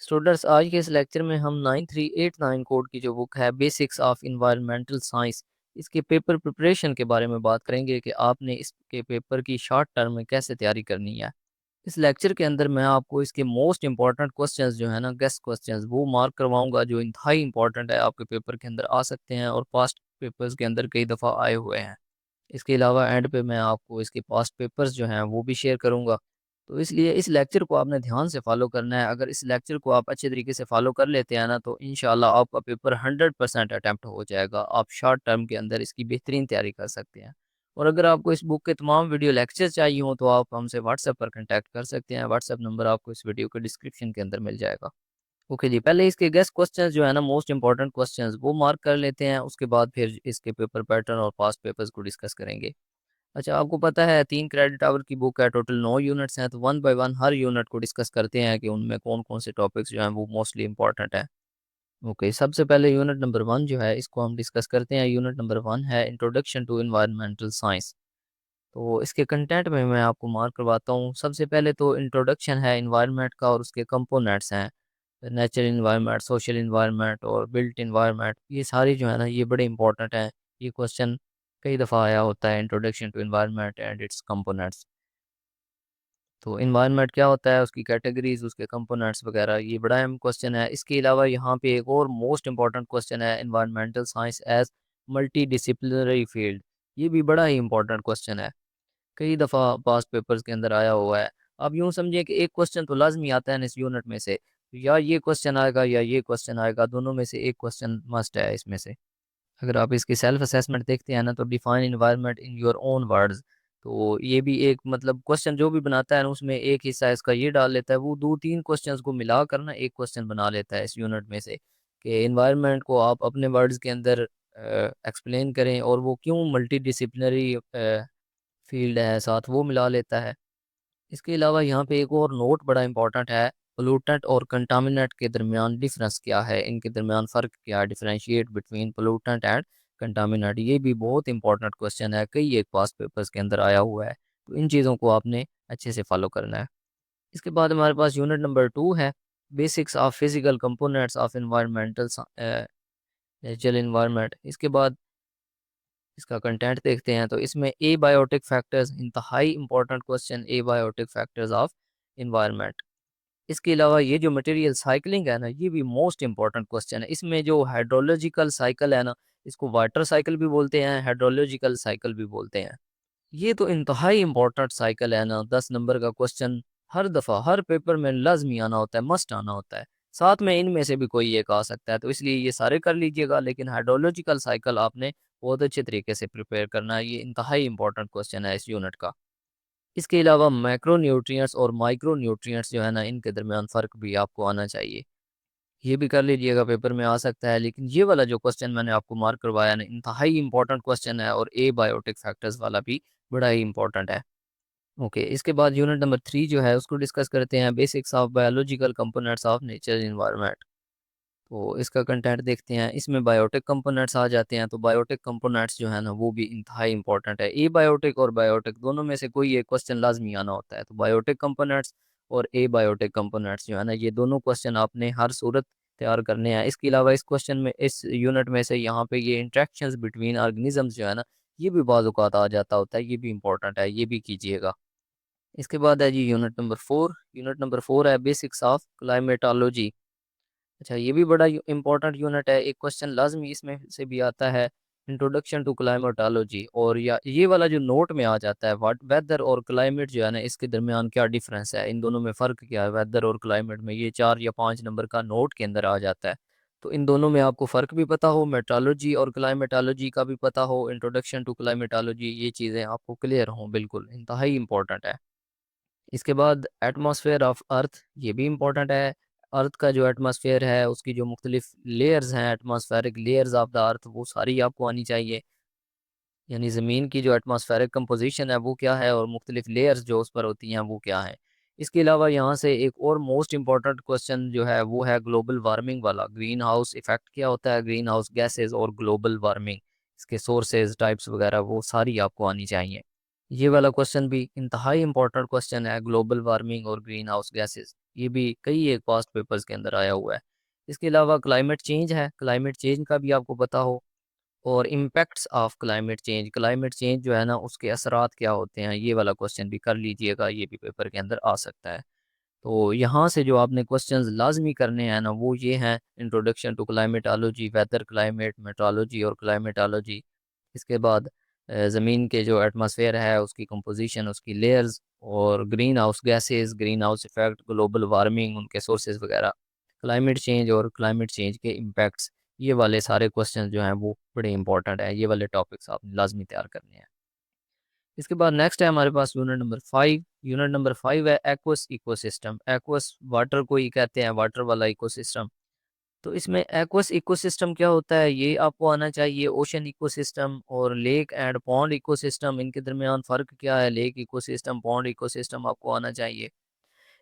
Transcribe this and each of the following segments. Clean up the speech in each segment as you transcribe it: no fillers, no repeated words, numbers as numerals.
Students, आज के इस लेक्चर में हम 9389 कोड की जो बुक है बेसिक्स ऑफ इन्वायरमेंटल साइंस, इसके पेपर प्रिपरेशन के बारे में बात करेंगे कि आपने इसके पेपर की शॉर्ट टर्म में कैसे तैयारी करनी है। इस लेक्चर के अंदर मैं आपको इसके मोस्ट इंपॉर्टेंट क्वेश्चंस जो है ना, गेस्ट क्वेश्चंस, वो मार्क करवाऊंगा जो इंतहाई इंपॉर्टेंट है, आपके पेपर के अंदर आ सकते हैं और पास्ट पेपर्स के अंदर कई दफ़ा आए हुए हैं। इसके अलावा एंड पे मैं आपको इसके पास्ट पेपर्स जो हैं वो भी शेयर करूंगा। तो इसलिए इस लेक्चर को आपने ध्यान से फॉलो करना है। अगर इस लेक्चर को आप अच्छे तरीके से फॉलो कर लेते हैं ना, तो इंशाल्लाह आपका पेपर 100% अटैम्प्ट हो जाएगा। आप शॉर्ट टर्म के अंदर इसकी बेहतरीन तैयारी कर सकते हैं। और अगर आपको इस बुक के तमाम वीडियो लेक्चर चाहिए हो तो आप हमसे व्हाट्सएप पर कॉन्टैक्ट कर सकते हैं। व्हाट्सएप नंबर आपको इस वीडियो के डिस्क्रिप्शन के अंदर मिल जाएगा। ओके जी, पहले इसके गेस्ट क्वेश्चंस जो है ना, मोस्ट इंपॉर्टेंट क्वेश्चंस वो मार्क कर लेते हैं। उसके बाद फिर इसके पेपर पैटर्न और पास्ट पेपर्स को डिस्कस करेंगे। अच्छा, आपको पता है 3 क्रेडिट आवर की बुक है, टोटल 9 यूनिट्स हैं, तो one by one her unit को डिस्कस करते हैं कि उनमें कौन कौन से टॉपिक्स जो हैं वो मोस्टली इंपॉर्टेंट हैं। ओके, सबसे पहले यूनिट नंबर 1 जो है इसको हम डिस्कस करते हैं। यूनिट नंबर 1 है इंट्रोडक्शन टू इन्वायरमेंटल साइंस। तो इसके कंटेंट में मैं आपको मार्क करवाता हूँ। सबसे पहले तो इंट्रोडक्शन है इन्वायरमेंट का और उसके कंपोनेंट्स हैं, नेचुरल इन्वायरमेंट, सोशल इन्वायरमेंट और बिल्ट इन्वायरमेंट। ये सारी जो है ना, ये बड़े इंपॉर्टेंट हैं। ये क्वेश्चन कई दफ़ा आया होता है, introduction to environment and its components. तो इन्वायरमेंट क्या होता है, उसकी कैटेगरीज, उसके कंपोनेंट्स वगैरह, ये बड़ा अहम क्वेश्चन है। इसके अलावा यहाँ पे एक और मोस्ट इंपॉर्टेंट क्वेश्चन है, environmental science as multidisciplinary field. ये भी बड़ा ही इंपॉर्टेंट क्वेश्चन है, कई दफ़ा पास्ट पेपर्स के अंदर आया हुआ है। आप यूँ समझिए कि एक क्वेश्चन तो लाजमी आता है ना इस यूनिट में से, या ये क्वेश्चन आएगा या ये क्वेश्चन आएगा, दोनों में से एक क्वेश्चन मस्ट है इसमें से। अगर आप इसकी सेल्फ असेसमेंट देखते हैं ना, तो define environment in your own words, तो ये भी एक मतलब क्वेश्चन जो भी बनाता है ना, उसमें एक हिस्सा इसका ये डाल लेता है, वो दो तीन क्वेश्चंस को मिला कर ना एक क्वेश्चन बना लेता है इस यूनिट में से, कि इन्वायरमेंट को आप अपने वर्ड्स के अंदर एक्सप्लेन करें और वो क्यों मल्टी डिसिप्लिनरी फील्ड है, साथ वो मिला लेता है। इसके अलावा यहाँ पे एक और नोट बड़ा इंपॉर्टेंट है, पोलूटेंट और कंटामिनेंट के दरमियान डिफरेंस क्या है, इनके दरमियान फ़र्क क्या है, differentiate between pollutant and contaminant. ये भी बहुत इंपॉर्टेंट क्वेश्चन है, कई एक पास्ट पेपर्स के अंदर आया हुआ है। तो इन चीज़ों को आपने अच्छे से फॉलो करना है। इसके बाद हमारे पास यूनिट नंबर 2 है, basics of physical components of environmental natural environment. इसके बाद इसका कंटेंट देखते हैं, तो इसमें ए बायोटिक फैक्टर्स, इंतहाई important question, abiotic factors of environment. इसके अलावा ये जो मटेरियल साइकिलिंग है ना, ये भी मोस्ट इंपॉर्टेंट क्वेश्चन है। इसमें जो हाइड्रोलॉजिकल साइकिल है ना, इसको वाटर साइकिल भी बोलते हैं, हाइड्रोलॉजिकल साइकिल भी बोलते हैं। ये तो इंतहाई इंपॉर्टेंट साइकिल है ना, 10 नंबर का क्वेश्चन हर दफ़ा हर पेपर में लाजमी आना होता है, मस्ट आना होता है। साथ में इनमें से भी कोई एक आ सकता है, तो इसलिए ये सारे कर लीजिएगा, लेकिन हाइड्रोलॉजिकल साइकिल आपने बहुत अच्छे तरीके से प्रिपेयर करना है। ये इंतहाई इंपॉर्टेंट क्वेश्चन है इस यूनिट का। इसके अलावा मैक्रो न्यूट्रिएंट्स और माइक्रो न्यूट्रिएंट्स जो है ना, इनके दरमियान फ़र्क भी आपको आना चाहिए। ये भी कर लीजिएगा, पेपर में आ सकता है। लेकिन ये वाला जो क्वेश्चन मैंने आपको मार्क करवाया ना, इंतहाई इंपॉर्टेंट क्वेश्चन है, और ए बायोटिक फैक्टर्स वाला भी बड़ा ही इंपॉर्टेंट है। ओके, इसके बाद यूनिट नंबर 3 जो है उसको डिस्कस करते हैं, basics of biological components of nature environment. तो इसका कंटेंट देखते हैं, इसमें बायोटिक कंपोनेंट्स आ जाते हैं। तो बायोटिक कंपोनेंट्स जो है ना, वो भी इंतहाई इंपॉर्टेंट है। ए बायोटिक और बायोटिक दोनों में से कोई एक क्वेश्चन लाजमी आना होता है। तो बायोटिक कंपोनेंट्स और ए बायोटिक कंपोनेंट्स जो है ना, ये दोनों क्वेश्चन आपने हर सूरत तैयार करने हैं। इसके अलावा इस क्वेश्चन में, इस यूनिट में से यहाँ पे ये इंट्रैक्शंस बिटवीन ऑर्गेनिजम्स जो है ना, ये भी बाज़ औक़ात आ जाता होता है। ये भी इंपॉर्टेंट है, ये भी कीजिएगा। इसके बाद है जी यूनिट नंबर 4। यूनिट नंबर 4 है बेसिक्स ऑफ क्लाइमेटोलॉजी। अच्छा, ये भी बड़ा इंपॉर्टेंट यूनिट है। एक क्वेश्चन लाजमी इसमें से भी आता है, इंट्रोडक्शन टू क्लाइमेटोलॉजी। और या ये वाला जो नोट में आ जाता है, वाट वेदर और क्लाइमेट जो है ना, इसके दरमियान क्या डिफरेंस है, इन दोनों में फ़र्क क्या है, वेदर और क्लाइमेट में, ये 4 या 5 नंबर का नोट के अंदर आ जाता है। तो इन दोनों में आपको फ़र्क भी पता हो, मेट्रोलॉजी और क्लाइमेटोलॉजी का भी पता हो, इंट्रोडक्शन टू क्लाइमेटोलॉजी, ये चीज़ें आपको क्लियर हों, बिल्कुल इंतहाई इंपॉर्टेंट है। इसके बाद एटमॉस्फेयर ऑफ अर्थ, ये भी इम्पोर्टेंट है। अर्थ का जो एटमॉस्फेयर है, उसकी जो मुख्तलिफ लेयर्स हैं, atmospheric layers of the earth, वो सारी आपको आनी चाहिए। यानी ज़मीन की जो एटमॉस्फेरिक कंपोजिशन है वो क्या है, और मुख्तलिफ लेयर्स जो उस पर होती हैं वो क्या है। इसके अलावा यहाँ से एक और मोस्ट इंपॉर्टेंट क्वेश्चन जो है वो है ग्लोबल वार्मिंग वाला। ग्रीन हाउस इफेक्ट क्या होता है, ग्रीन हाउस गैसेज और ग्लोबल वार्मिंग, इसके सोर्सेज, टाइप्स वगैरह वो सारी आपको आनी चाहिए। ये वाला क्वेश्चन भी इंतहाई इंपॉर्टेंट क्वेश्चन है, ग्लोबल वार्मिंग और ग्रीन हाउस गैसेस, ये भी कई एक पास्ट पेपर्स के अंदर आया हुआ है। इसके अलावा क्लाइमेट चेंज है, क्लाइमेट चेंज का भी आपको पता हो, और इम्पैक्ट्स ऑफ क्लाइमेट चेंज जो है ना उसके असरात क्या होते हैं, ये वाला क्वेश्चन भी कर लीजिएगा, ये भी पेपर के अंदर आ सकता है। तो यहाँ से जो आपने क्वेश्चंस लाजमी करने हैं ना वो ये हैं, introduction to climatology, weather, climate, meteorology और क्लाइमेटोलॉजी। इसके बाद ज़मीन के जो एटमॉस्फेयर है उसकी कंपोजिशन, उसकी लेयर्स, और green house gases, green house effect, global warming, उनके सोर्सेज वगैरह, क्लाइमेट चेंज और क्लाइमेट चेंज के इम्पैक्ट्स। ये वाले सारे क्वेश्चन जो हैं वो बड़े इंपॉर्टेंट हैं, ये वाले टॉपिक्स आपने लाजमी तैयार करने हैं। इसके बाद नेक्स्ट है हमारे पास यूनिट नंबर 5। यूनिट नंबर 5 है एक्वस इकोसिस्टम। एक्वस वाटर को ही कहते हैं, वाटर वाला इकोसिस्टम। तो इसमें एक्वस इकोसिस्टम क्या होता है ये आपको आना चाहिए। ओशन इकोसिस्टम और लेक एंड पॉन्ड इकोसिस्टम, इनके दरमियान फ़र्क क्या है, लेक इकोसिस्टम, पॉन्ड इकोसिस्टम आपको आना चाहिए।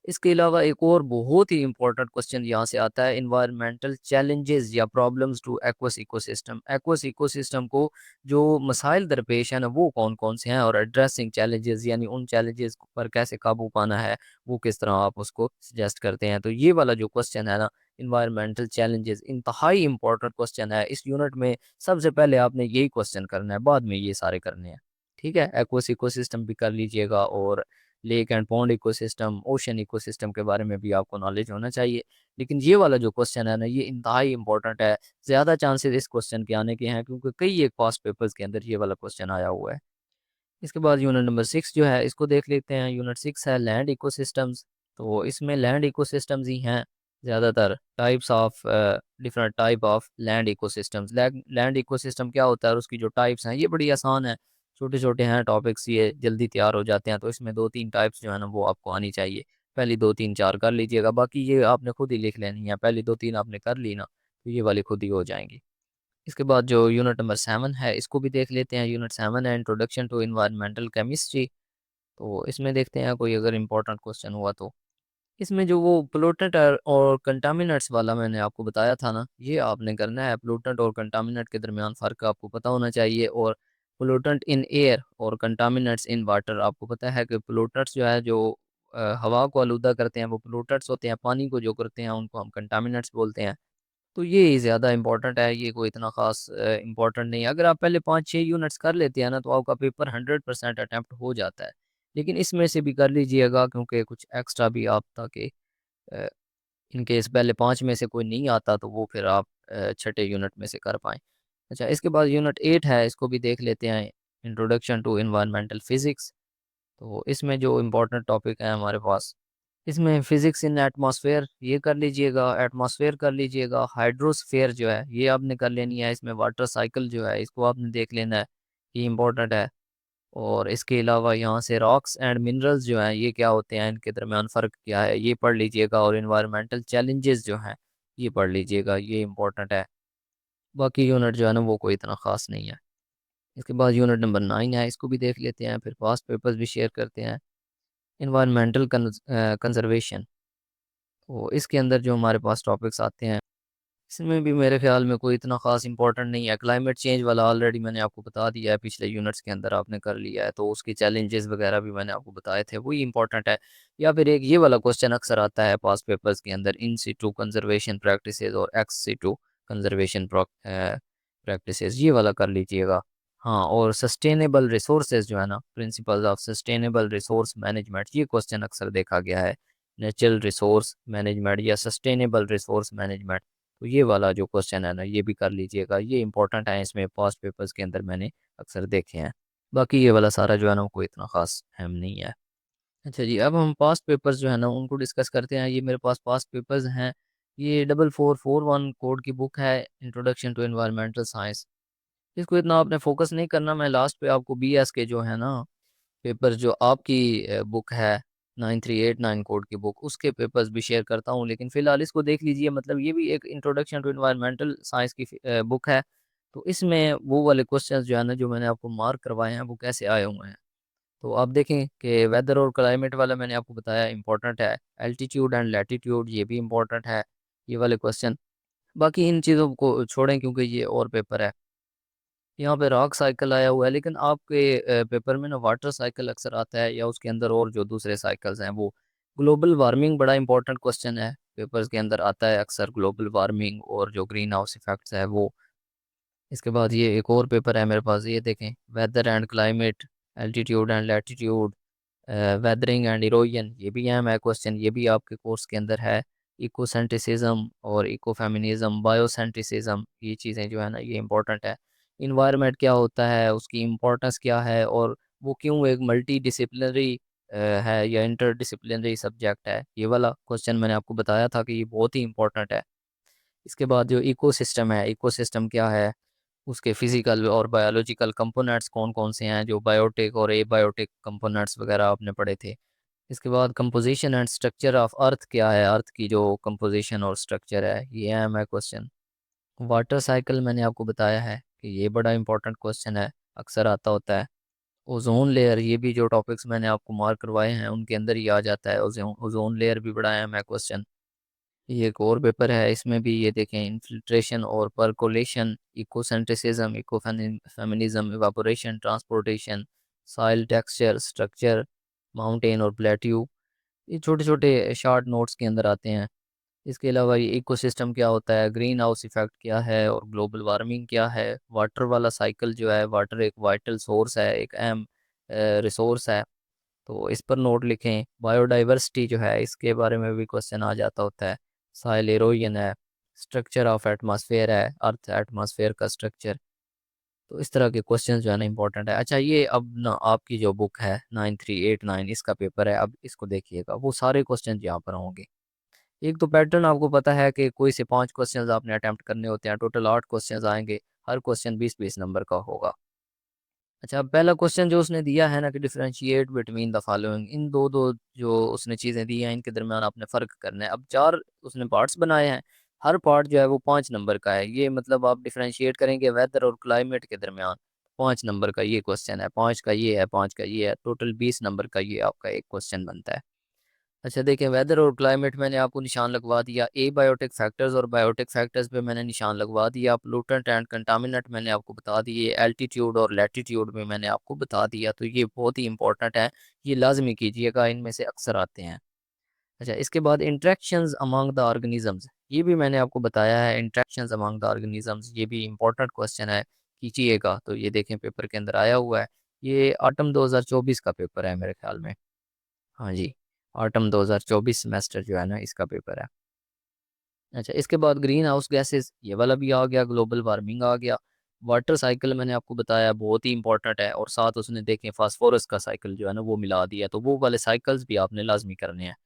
इसके अलावा एक और बहुत ही इंपॉर्टेंट क्वेश्चन यहाँ से आता है, इन्वायरमेंटल चैलेंजेस या problems two aqueous ecosystem. Aqueous ecosystem को जो मसाइल दरपेश है ना वो कौन कौन से हैं, और एड्रेसिंग चैलेंजेस यानी उन चैलेंजेस पर कैसे काबू पाना है, वो किस तरह आप उसको सजेस्ट करते हैं। तो ये वाला जो क्वेश्चन है ना, इन्वायरमेंटल चैलेंजेस, इंतहाई इंपॉर्टेंट क्वेश्चन है इस यूनिट में। सबसे पहले आपने यही क्वेश्चन करना है, बाद में ये सारे करने हैं। ठीक है, एक्वस इकोसिस्टम भी कर लीजिएगा, और lake and pond ecosystem, ocean ecosystem के बारे में भी आपको नॉलेज होना चाहिए। लेकिन ये वाला जो क्वेश्चन है ना ये इंतहाई इंपॉर्टेंट है, ज़्यादा चांसेस इस क्वेश्चन के आने के हैं क्योंकि कई एक पास्ट पेपर्स के अंदर ये वाला क्वेश्चन आया हुआ है। इसके बाद यूनिट नंबर 6 जो है इसको देख लेते हैं। यूनिट 6 है लैंड इकोसिस्टम्स। तो इसमें लैंड इकोसिस्टम्स ही हैं ज़्यादातर, types of different type of land ecosystems. Land ecosystem क्या होता है और उसकी जो टाइप्स हैं ये बड़ी आसान है, छोटे छोटे हैं टॉपिक्स, ये जल्दी तैयार हो जाते हैं। तो इसमें दो तीन टाइप्स जो है ना वो आपको आनी चाहिए। पहली दो तीन चार कर लीजिएगा, बाकी ये आपने खुद ही लिख लेनी है। पहली दो तीन आपने कर ली ना तो ये वाली खुद ही हो जाएंगी। इसके बाद जो यूनिट नंबर 7 है इसको भी देख लेते हैं। यूनिट 7 है इंट्रोडक्शन टू इन्वायरमेंटल केमिस्ट्री। तो इसमें देखते हैं कोई अगर इंपॉर्टेंट क्वेश्चन हुआ तो। इसमें जो वो पोलूटेंट और कंटामिनेंट्स वाला मैंने आपको बताया था ना, ये आपने करना है। पोलूटेंट और कंटामिनेंट के दरमियान फ़र्क आपको पता होना चाहिए। और पोलूटेंट इन एयर और कंटामिनेंट्स इन वाटर, आपको पता है कि पोलूटेंट्स जो है जो हवा को आलूदा करते हैं वो पोलूटेंट्स होते हैं, पानी को जो करते हैं उनको हम कंटामिनेंट्स बोलते हैं। तो ये ज़्यादा इंपॉर्टेंट है, ये कोई इतना खास इंपॉर्टेंट नहीं है। अगर आप पहले 5-6 यूनिट्स कर लेते हैं ना तो आपका पेपर 100% अटैम्प्ट हो जाता है। लेकिन इसमें से भी कर लीजिएगा क्योंकि कुछ एक्स्ट्रा भी आप, ताकि इन केस पहले 5 में से कोई नहीं आता तो वो फिर आप छठे यूनिट में से कर पाएँ। अच्छा, इसके बाद यूनिट 8 है, इसको भी देख लेते हैं। Introduction to environmental physics. तो इसमें जो इम्पोर्टेंट टॉपिक है हमारे पास, इसमें फिजिक्स इन एटमॉस्फेयर ये कर लीजिएगा, एटमॉस्फेयर कर लीजिएगा, हाइड्रोस्फेयर जो है ये आपने कर लेनी है। इसमें वाटर साइकिल जो है इसको आपने देख लेना है, ये इंपॉर्टेंट है। और इसके अलावा यहाँ से रॉक्स एंड मिनरल्स जो हैं ये क्या होते हैं, इनके दरमियान फ़र्क क्या है, ये पढ़ लीजिएगा। और इन्वायरमेंटल चैलेंजेस जो हैं ये पढ़ लीजिएगा, ये इंपॉर्टेंट है। बाकी यूनिट जो है ना वो कोई इतना ख़ास नहीं है। इसके बाद यूनिट नंबर 9 है, इसको भी देख लेते हैं, फिर पास्ट पेपर्स भी शेयर करते हैं। Environmental conservation. तो इसके अंदर जो हमारे पास टॉपिक्स आते हैं इसमें भी मेरे ख्याल में कोई इतना खास इंपॉर्टेंट नहीं है। क्लाइमेट चेंज वाला ऑलरेडी मैंने आपको बता दिया है, पिछले यूनिट्स के अंदर आपने कर लिया है, तो उसके चैलेंजेस वगैरह भी मैंने आपको बताए थे, वही इंपॉर्टेंट है। या फिर एक ये वाला क्वेश्चन अक्सर आता है पास्ट पेपर्स के अंदर, इन सीटू कंजर्वेशन प्रैक्टिसेस और एक्स सीटू कंजर्वेशन प्रैक्टिसेस, ये वाला कर लीजिएगा। हाँ, और सस्टेनेबल रिसोर्सेज जो है ना, principles of sustainable resource management, ये क्वेश्चन अक्सर देखा गया है। नेचुरल रिसोर्स मैनेजमेंट या सस्टेनेबल रिसोर्स मैनेजमेंट, तो ये वाला जो क्वेश्चन है ना ये भी कर लीजिएगा, ये इंपॉर्टेंट है, इसमें पास्ट पेपर्स के अंदर मैंने अक्सर देखे हैं। बाकी ये वाला सारा जो है ना वो कोई इतना खास अहम नहीं है। अच्छा जी, अब हम पास्ट पेपर्स जो है ना उनको डिस्कस करते हैं। ये मेरे पास पास्ट पेपर्स हैं, ये 4441 कोड की बुक है, इंट्रोडक्शन टू एनवायरमेंटल साइंस। इसको इतना आपने फोकस नहीं करना, मैं लास्ट पे आपको BS के जो है ना पेपर, जो आपकी बुक है 9389 कोड की बुक, उसके पेपर्स भी शेयर करता हूँ। लेकिन फिलहाल इसको देख लीजिए, मतलब ये भी एक इंट्रोडक्शन टू इन्वायरमेंटल साइंस की बुक है। तो इसमें वो वाले क्वेश्चंस जो है ना जो मैंने आपको मार्क करवाए हैं वो कैसे आए हुए हैं। तो आप देखें कि वेदर और क्लाइमेट वाला मैंने आपको बताया इंपॉर्टेंट है, एल्टीट्यूड एंड लैटीट्यूड ये भी इंपॉर्टेंट है, ये वाले क्वेश्चन। बाकी इन चीज़ों को छोड़ें क्योंकि ये और पेपर है। यहाँ पे रॉक साइकिल आया हुआ है, लेकिन आपके पेपर में ना वाटर साइकिल अक्सर आता है, या उसके अंदर और जो दूसरे साइकिल्स हैं वो। ग्लोबल वार्मिंग बड़ा इंपॉर्टेंट क्वेश्चन है, पेपर्स के अंदर आता है अक्सर ग्लोबल वार्मिंग और जो ग्रीन हाउस इफेक्ट्स है वो। इसके बाद ये एक और पेपर है मेरे पास, ये देखें, weather and climate, altitude and latitude, weathering and erosion, ये भी अहम है क्वेश्चन, ये भी आपके कोर्स के अंदर है। इकोसेंट्रिसिज्म और इकोफेमिनिज्म, बायोसेंट्रिसिज्म, ये चीज़ें जो है ना ये इंपॉर्टेंट है। इन्वायरमेंट क्या होता है, उसकी इम्पोर्टेंस क्या है, और वो क्यों एक मल्टी डिसिप्लिनरी है या इंटर डिसिप्लिनरी सब्जेक्ट है, ये वाला क्वेश्चन मैंने आपको बताया था कि ये बहुत ही इंपॉर्टेंट है। इसके बाद जो इकोसिस्टम है, इकोसिस्टम क्या है, उसके फिजिकल और बायोलॉजिकल कंपोनेंट्स कौन कौन से हैं, जो बायोटिक और एबायोटिक कंपोनेंट्स वगैरह आपने पढ़े थे। इसके बाद composition and structure of earth क्या है, अर्थ की जो कंपोजिशन और स्ट्रक्चर है, ये अहम है क्वेश्चन। वाटर साइकिल मैंने आपको बताया है कि ये बड़ा इंपॉर्टेंट क्वेश्चन है, अक्सर आता होता है। ओजोन लेयर, ये भी जो टॉपिक्स मैंने आपको मार्क करवाए हैं उनके अंदर ही आ जाता है, ओजोन ओजोन लेयर भी बड़ा अहम है क्वेश्चन। ये एक और पेपर है, इसमें भी ये देखें, इन्फिल्ट्रेशन और percolation, ecocentrism, eco feminism, evaporation, transportation, soil texture, structure, mountain और प्लेट्यू, ये छोटे छोटे शॉर्ट नोट्स के अंदर आते हैं। इसके अलावा ये इकोसिस्टम क्या होता है, ग्रीन हाउस इफेक्ट क्या है, और ग्लोबल वार्मिंग क्या है, वाटर वाला साइकिल जो है, वाटर एक वाइटल सोर्स है, एक अहम रिसोर्स है, तो इस पर नोट लिखें। बायोडाइवर्सिटी जो है, इसके बारे में भी क्वेश्चन आ जाता होता है। साइल एरोजन है, स्ट्रक्चर ऑफ एटमॉस्फेयर है, अर्थ एटमॉस्फेयर का स्ट्रक्चर। तो इस तरह के क्वेश्चन जो है ना इंपॉर्टेंट है। अच्छा, ये अब ना आपकी जो बुक है 9389, इसका पेपर है, अब इसको देखिएगा, वो सारे क्वेश्चन यहाँ पर होंगे। एक तो पैटर्न आपको पता है कि कोई से 5 क्वेश्चंस आपने अटेम्प्ट करने होते हैं, टोटल 8 क्वेश्चंस आएंगे, हर क्वेश्चन 20-20 नंबर का होगा। अच्छा, पहला क्वेश्चन जो उसने दिया है ना कि डिफरेंशिएट बिटवीन द फॉलोइंग, इन दो दो जो उसने चीज़ें दी हैं इनके दरमियान आपने फ़र्क करना है। अब 4 उसने पार्ट्स बनाए हैं, हर पार्ट जो है वो 5 नंबर का है, ये मतलब आप डिफरेंशिएट करेंगे वेदर और क्लाइमेट के दरमियान, 5 नंबर का ये क्वेश्चन है, 5 का ये है, 5 का ये है, टोटल 20 नंबर का ये आपका एक क्वेश्चन बनता है। अच्छा देखें, वेदर और क्लाइमेट मैंने आपको निशान लगवा दिया, ए बायोटिक फैक्टर्स और बायोटिक फैक्टर्स पे मैंने निशान लगवा दिया, पोलूटेंट एंड कंटामिनेंट मैंने आपको बता दिए, एल्टीट्यूड और लैटीट्यूड में मैंने आपको बता दिया, तो ये बहुत ही इंपॉर्टेंट है, ये लाजमी कीजिएगा, इनमें से अक्सर आते हैं। अच्छा, इसके बाद इंट्रैक्शंस अमंग द ऑर्गेनिजम्स, ये भी मैंने आपको बताया है, इंट्रैक्शंस अमंग द ऑर्गेनिजम्स, ये भी इंपॉर्टेंट क्वेश्चन है, कीजिएगा। तो ये देखें पेपर के अंदर आया हुआ है, ये ऑटम 2024 का पेपर है मेरे ख्याल में। हाँ जी, ऑटम 2024 सेमेस्टर जो है ना इसका पेपर है। अच्छा, इसके बाद ग्रीन हाउस गैसेस, ये वाला भी आ गया, ग्लोबल वार्मिंग आ गया, वाटर साइकिल मैंने आपको बताया बहुत ही इंपॉर्टेंट है, और साथ उसने देखें फास्फोरस का साइकिल जो है ना वो मिला दिया, तो वो वाले साइकिल्स भी आपने लाजमी करने हैं।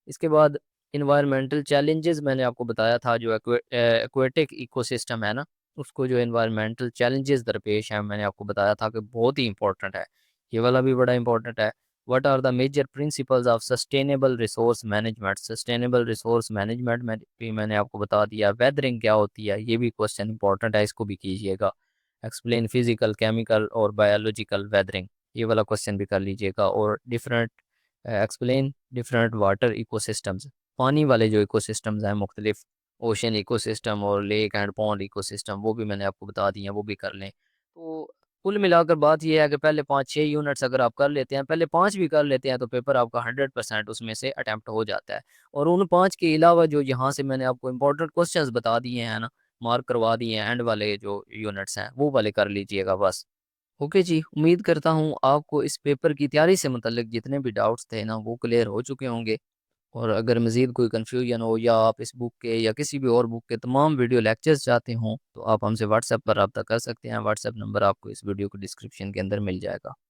इसके बाद इन्वायरमेंटल चैलेंजेस मैंने आपको बताया था, जो एक्वेटिक इकोसिस्टम है ना, उसको जो इन्वायरमेंटल चैलेंजेस दरपेश हैं मैंने आपको बताया था कि बहुत ही इंपॉर्टेंट है, ये वाला भी बड़ा इंपॉर्टेंट है। What are the major principles of sustainable resource management, sustainable resource management में भी मैंने आपको बता दिया। वेदरिंग क्या होती है, ये भी क्वेश्चन इंपॉर्टेंट है, इसको भी कीजिएगा। एक्सप्लेन फिजिकल, केमिकल और बायोलॉजिकल वेदरिंग, ये वाला क्वेश्चन भी कर लीजिएगा। और different, explain different water ecosystems, पानी वाले जो इकोसिस्टम्स हैं मुख्तलिफ, ओशन इकोसिस्टम और लेक एंड पॉन्ड इकोसिस्टम, वो भी मैंने आपको बता दिए हैं, वो भी कर लें। तो कुल मिलाकर बात यह है कि पहले 5-6 यूनिट्स अगर आप कर लेते हैं, पहले 5 भी कर लेते हैं, तो पेपर आपका 100% उसमें से अटैम्प्ट हो जाता है। और उन 5 के अलावा जो यहाँ से मैंने आपको इंपॉर्टेंट क्वेश्चंस बता दिए हैं ना, मार्क करवा दिए हैं, एंड वाले जो यूनिट्स हैं वो वाले कर लीजिएगा बस। ओके जी, उम्मीद करता हूँ आपको इस पेपर की तैयारी से मुतल्लिक जितने भी डाउट्स थे ना वो क्लियर हो चुके होंगे। और अगर मज़ीद कोई कन्फ्यूजन हो, या आप इस बुक के या किसी भी और बुक के तमाम वीडियो लेक्चर्स चाहते हों, तो आप हमसे व्हाट्सएप पर रब्ता कर सकते हैं। व्हाट्सएप नंबर आपको इस वीडियो के डिस्क्रिप्शन के अंदर मिल जाएगा।